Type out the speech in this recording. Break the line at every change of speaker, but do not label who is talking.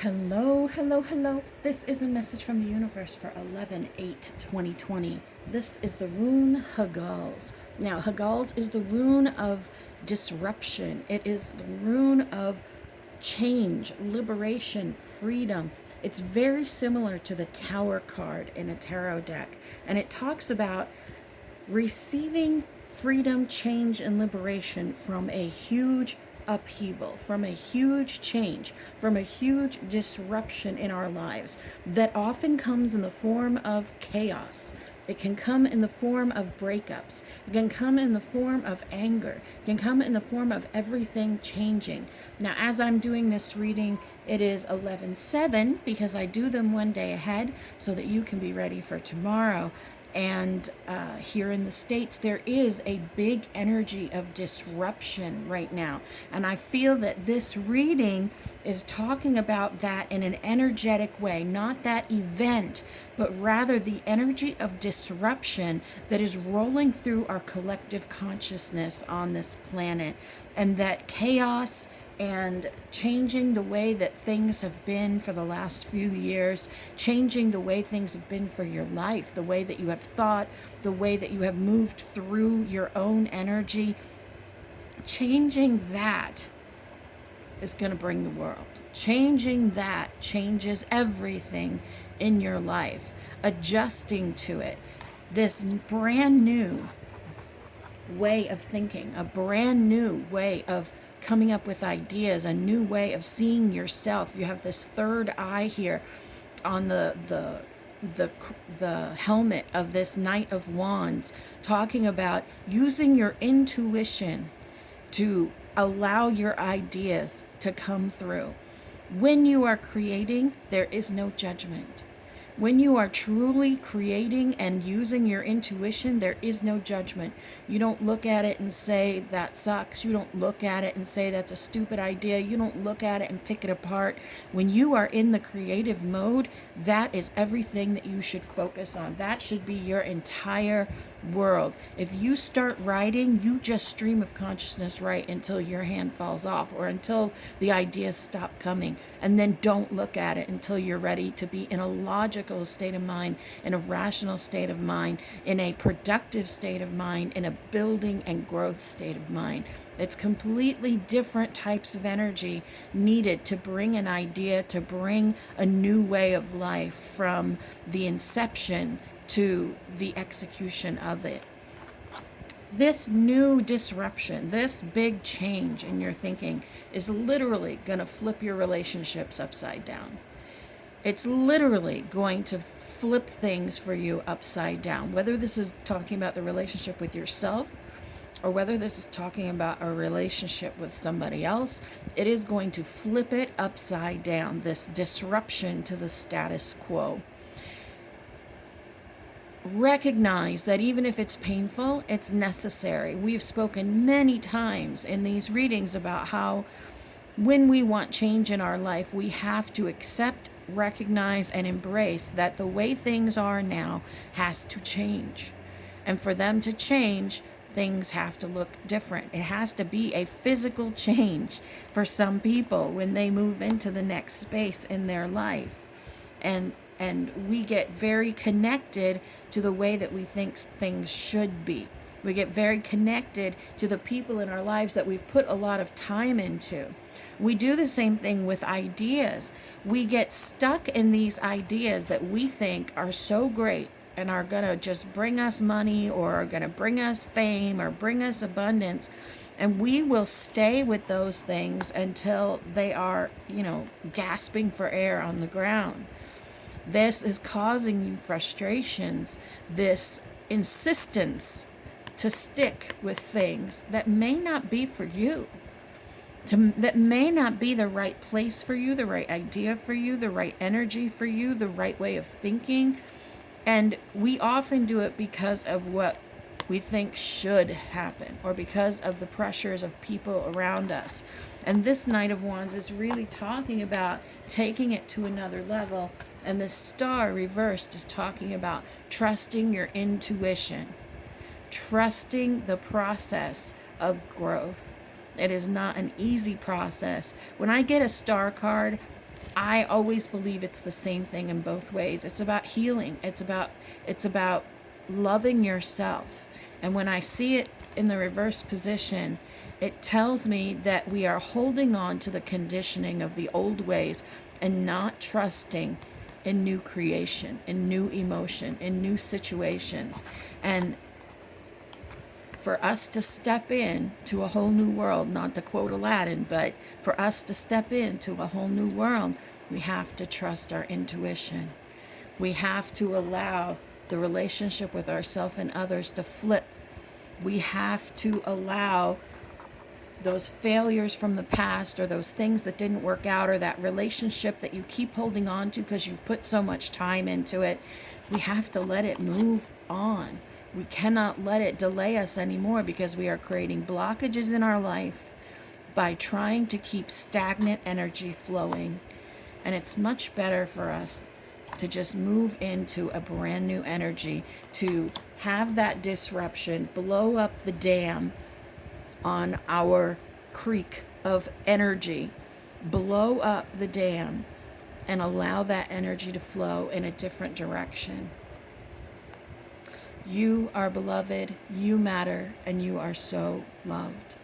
Hello, hello, hello. This is a message from the universe for 11/8/2020. This is the rune Hagals. Now, Hagals is the rune of disruption. It is the rune of change, liberation, freedom. It's very similar to the Tower card in a tarot deck, and it talks about receiving freedom, change, and liberation from a huge upheaval, from a huge change, from a huge disruption in our lives that often comes in the form of chaos. It can come in the form of breakups. It can come in the form of anger. It can come in the form of everything changing. Now, as I'm doing this reading, it is 11/7 because I do them one day ahead so that you can be ready for tomorrow. And here in the States, there is a big energy of disruption right now. And I feel that this reading is talking about that in an energetic way, not that event, but rather the energy of disruption that is rolling through our collective consciousness on this planet. And that chaos and changing the way that things have been for the last few years, changing the way things have been for your life, the way that you have thought, the way that you have moved through your own energy, changing that is going to bring the world. Changing that changes everything in your life. Adjusting to it. This brand new way of thinking, a brand new way of coming up with ideas, a new way of seeing yourself. You have this third eye here on the helmet of this Knight of Wands, talking about using your intuition to allow your ideas to come through. When you are creating, there is no judgment. When you are truly creating and using your intuition, there is no judgment. You don't look at it and say, that sucks. You don't look at it and say, that's a stupid idea. You don't look at it and pick it apart. When you are in the creative mode, that is everything that you should focus on. That should be your entire world. If you start writing, you just stream of consciousness write until your hand falls off or until the ideas stop coming. And then don't look at it until you're ready to be in a logical state of mind, in a rational state of mind, in a productive state of mind, in a building and growth state of mind. It's completely different types of energy needed to bring an idea, to bring a new way of life from the inception to the execution of it. This new disruption, this big change in your thinking is literally going to flip your relationships upside down. It's literally going to flip things for you upside down. Whether this is talking about the relationship with yourself or whether this is talking about a relationship with somebody else, it is going to flip it upside down, this disruption to the status quo. Recognize that even if it's painful, it's necessary. We've spoken many times in these readings about how when we want change in our life, we have to accept, recognize, and embrace that the way things are now has to change. And for them to change, things have to look different. It has to be a physical change for some people when they move into the next space in their life. And we get very connected to the way that we think things should be. We get very connected to the people in our lives that we've put a lot of time into. We do the same thing with ideas. We get stuck in these ideas that we think are so great and are going to just bring us money or are going to bring us fame or bring us abundance. And we will stay with those things until they are, gasping for air on the ground. This is causing you frustrations, this insistence to stick with things that may not be for you, that may not be the right place for you, the right idea for you, the right energy for you, the right way of thinking. And we often do it because of what we think should happen or because of the pressures of people around us. And this Knight of Wands is really talking about taking it to another level. And the star reversed is talking about trusting your intuition, trusting the process of growth. It is not an easy process. When I get a star card, I always believe it's the same thing in both ways. It's about healing. It's about loving yourself. And when I see it in the reverse position, it tells me that we are holding on to the conditioning of the old ways and not trusting in new creation, in new emotion, in new situations. And for us to step in to a whole new world, not to quote Aladdin, but for us to step into a whole new world, we have to trust our intuition. We have to allow the relationship with ourselves and others to flip. We have to allow those failures from the past, or those things that didn't work out, or that relationship that you keep holding on to because you've put so much time into it. We have to let it move on. We cannot let it delay us anymore, because we are creating blockages in our life by trying to keep stagnant energy flowing. And it's much better for us to just move into a brand new energy, to have that disruption blow up the dam on our creek of energy, blow up the dam and allow that energy to flow in a different direction. You are beloved, you matter, and you are so loved.